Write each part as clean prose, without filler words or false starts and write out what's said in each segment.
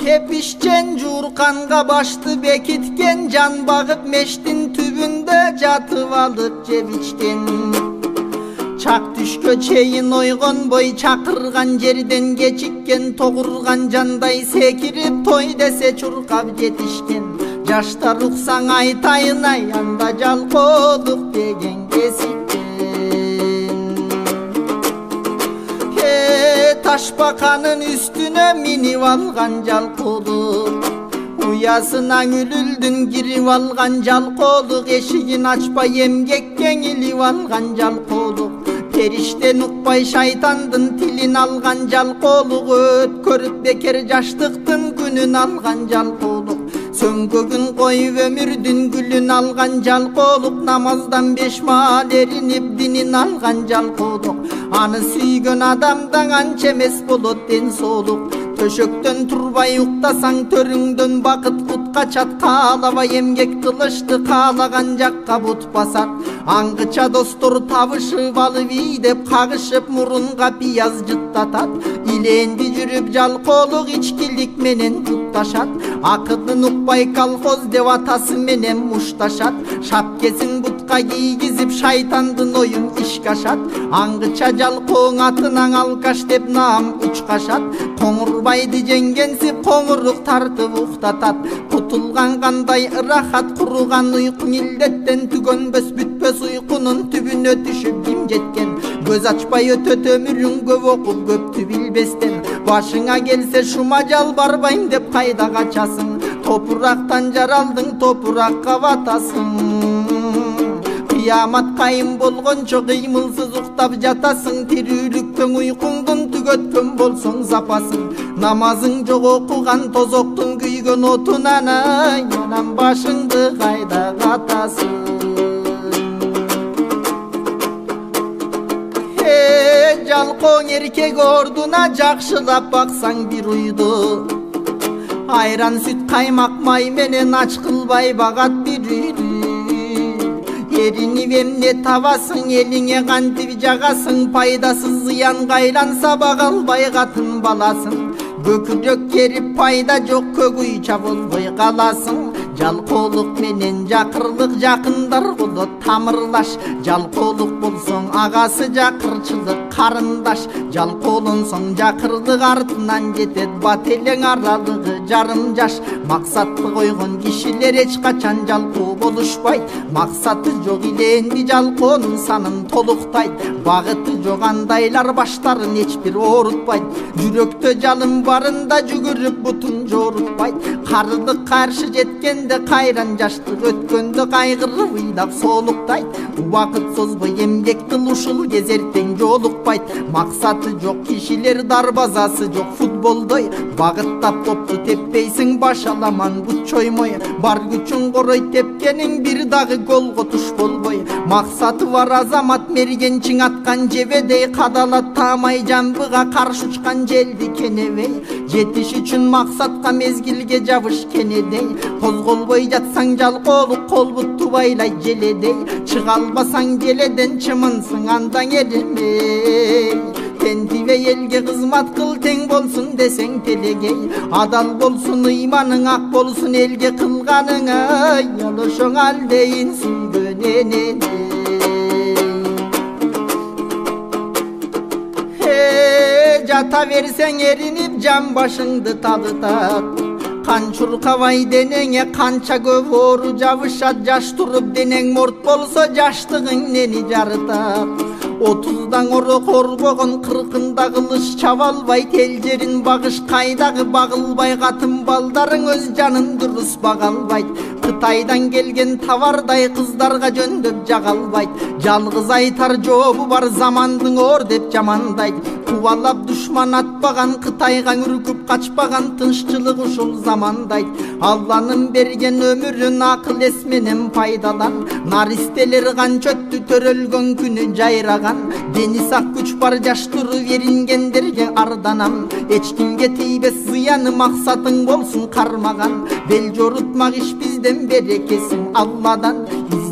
Tepişken Jurkanga baştı bekitken, can bağıp meştin tübünde jatıp alıp ceviçken. Çak düş köçeyin oygon boy çakırgan жерden geçikken, toğurgan janday sekirip toy dese çurkap jetişken. Жаштар уксаң айтайын ай, анда жалкоолук деген кесиптен. Ташбаканын үстүнө минип алган жалкоолук, уясынан үлүлдүн кирип алган жалкоолук, эшигин ачпай эмгекке илип алган жалкоолук. Периштен укпай шайтандын тилин алган жалкоолук, өткөрүп бекер жаштыктын күнүн алган жалкоолук. Сөңгөгүн коюп өмүрдүн гүлүн алган жалкоолук, намаздан 5 маал эринип динин алган жалкоолук. Аны сүйгөн адамдан анча эмес болот ден соолук. Төшөктөн турбай уктасаң төрүңдөн бакыт кут качат, каалабай эмгек кылышты каалаган жакка бут басат. Аңгыча достор табышып алып ийдеп кагышып, мурунга пияз жыттатат. Иленди жүрүп жалкоолук ичкилик менен жутташат. Акытын укпай колхоз деп атасы менен мушташат. Шапкесин бутка кийгизип шайтандын оюн ишке ашат. Аңгыча жалкооң атынан алкаш деп наам учкашат. Коңурбайды жеңгенсип коңурук тартып уктатат. Кутулган кандай ырахат, куруган уйкуң илдеттен түгөнбөс бүтпөс уйкунун түбүнө түшүп ким жеткен. Көз ачпай өтөт өмүрүң көп окуп көптү билбестен. Башыңа келсе шума жал барбайм деп кайда качасың? Топурактан жаралдың, топуракка батасың. Кыямат кайым болгончо кыймылсыз уктап жатасың. Тирүүлүктөн уйкуңдун түгөткөн болсоң запасың. Намазың жок окуган тозоктун күйгөн отунан, анан башыңды кайда катасың? Жалкооң эркек ордуна жакшылап баксаң бир уйду. Айран сүт каймак май менен ач кылбай багат бир үйдү. Эринип эмне табасың, элиңе кантип жагасың? Пайдасыз зыянга айланса бага албай катын баласың. Көкүрөк керип пайда жок, көк уйча болбой каласың. Жалкоолук менен жакырлык жакындар болот тамырлаш. Жалкоолук болсоң агасы жакырчылык карындаш. Жалкоолонсоң жакырлык артынан жетет, бат элең аралыгы жарым жаш. Максатты койгон кишилер эч качан жалкоо болушпайт. Максаты жок иленди жалкоонун санын толуктайт. Багыты жок андайлар баштарын эч бир оорутпайт. Жүрөктө жалын барында жүгүрүп бутун жорутпайт. Карылык каршы жеткенде кайран жаштык өткөндө кайгырып ыйлап соолуктайт. Убакыт созбой эмгек кыл, ушул кезертең жолукпайт. Максаты жок кишилер дарбазасы жок футболдой. Багыттап топту теппейсиң, баш аламан бут чоймой. Бар күчүң корой тепкениң бир дагы голго туш болбой. Максаты бар азамат мергенчиң аткан жебедей, кадалат таамай жамбыга каршы учкан желди кенебей. Жетиш үчүн максатка мезгилге жабыш кенедей. Козголбой жатсаң жалкоолук кол бутту байлай желедей. Чыга албасаң желеден чымынсың андан эримей. Тентибе элге кызмат кыл, тең болсун десең телегей. Адал болсун ыйманың, ак болсун элге кылганың. Ал ошоң алдейин сүйгөн энене. Жата берсең эринип жан башыңды талытат. Кан чуркабай денеңе канча көп оору жабышат. Жаш туруп денең морт болсо жаштыгың нени жарытат? 30дан оро корбогон 40-ында кылыш чаба албайт. Эл жерин багыш кайдагы багылбай, катын балдарың өз жанын дурус бага албайт. Кытайдан келген тавардай кыздарга жөндөп жага албайт. Жалгыз айтар жообу бар, замандың оор деп жамандайт. Кубалап душман атпаган, Кытайга үркүп качпаган, тынччылык ушул замандайт. Алланын берген өмүрүн акыл эс менен пайдалан. Наристелер канча өттү төрөлгөн күнү жайраган. Дени сак күч бар, жаш туруп эрингендерге арданам. Эч кимге тийбес зыяны, максатың болсун кармаган. Бел жорутмак иш бизден берекесин Алладан.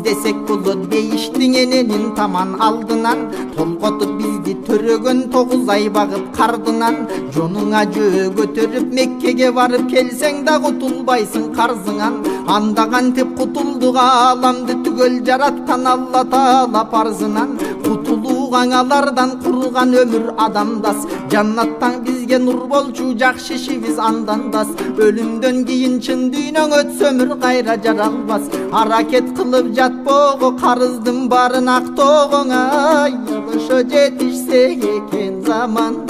десек болот дейиштиң эненин таман алдынан. Толготуп бизди төрөгөн 9 ай багып кардынан. Жонуңа жөө көтөрүп Меккеге барып келсең да кутулбайсың карзыңан. Анда кантип кутулдук ааламды түгөл жараткан Алла Таала парзынан. Кутулууга аңалардан курган өмүр адамдас. Жаннаттан бизге нур болчу жакшы ишибиз andandас. Ölümdön кийин чын дүйнөң өтсө өмүр кайра жаралбас. Аракет кылып жатпогу карыздын барын актогоңа. Ошо жетишсе экен заман.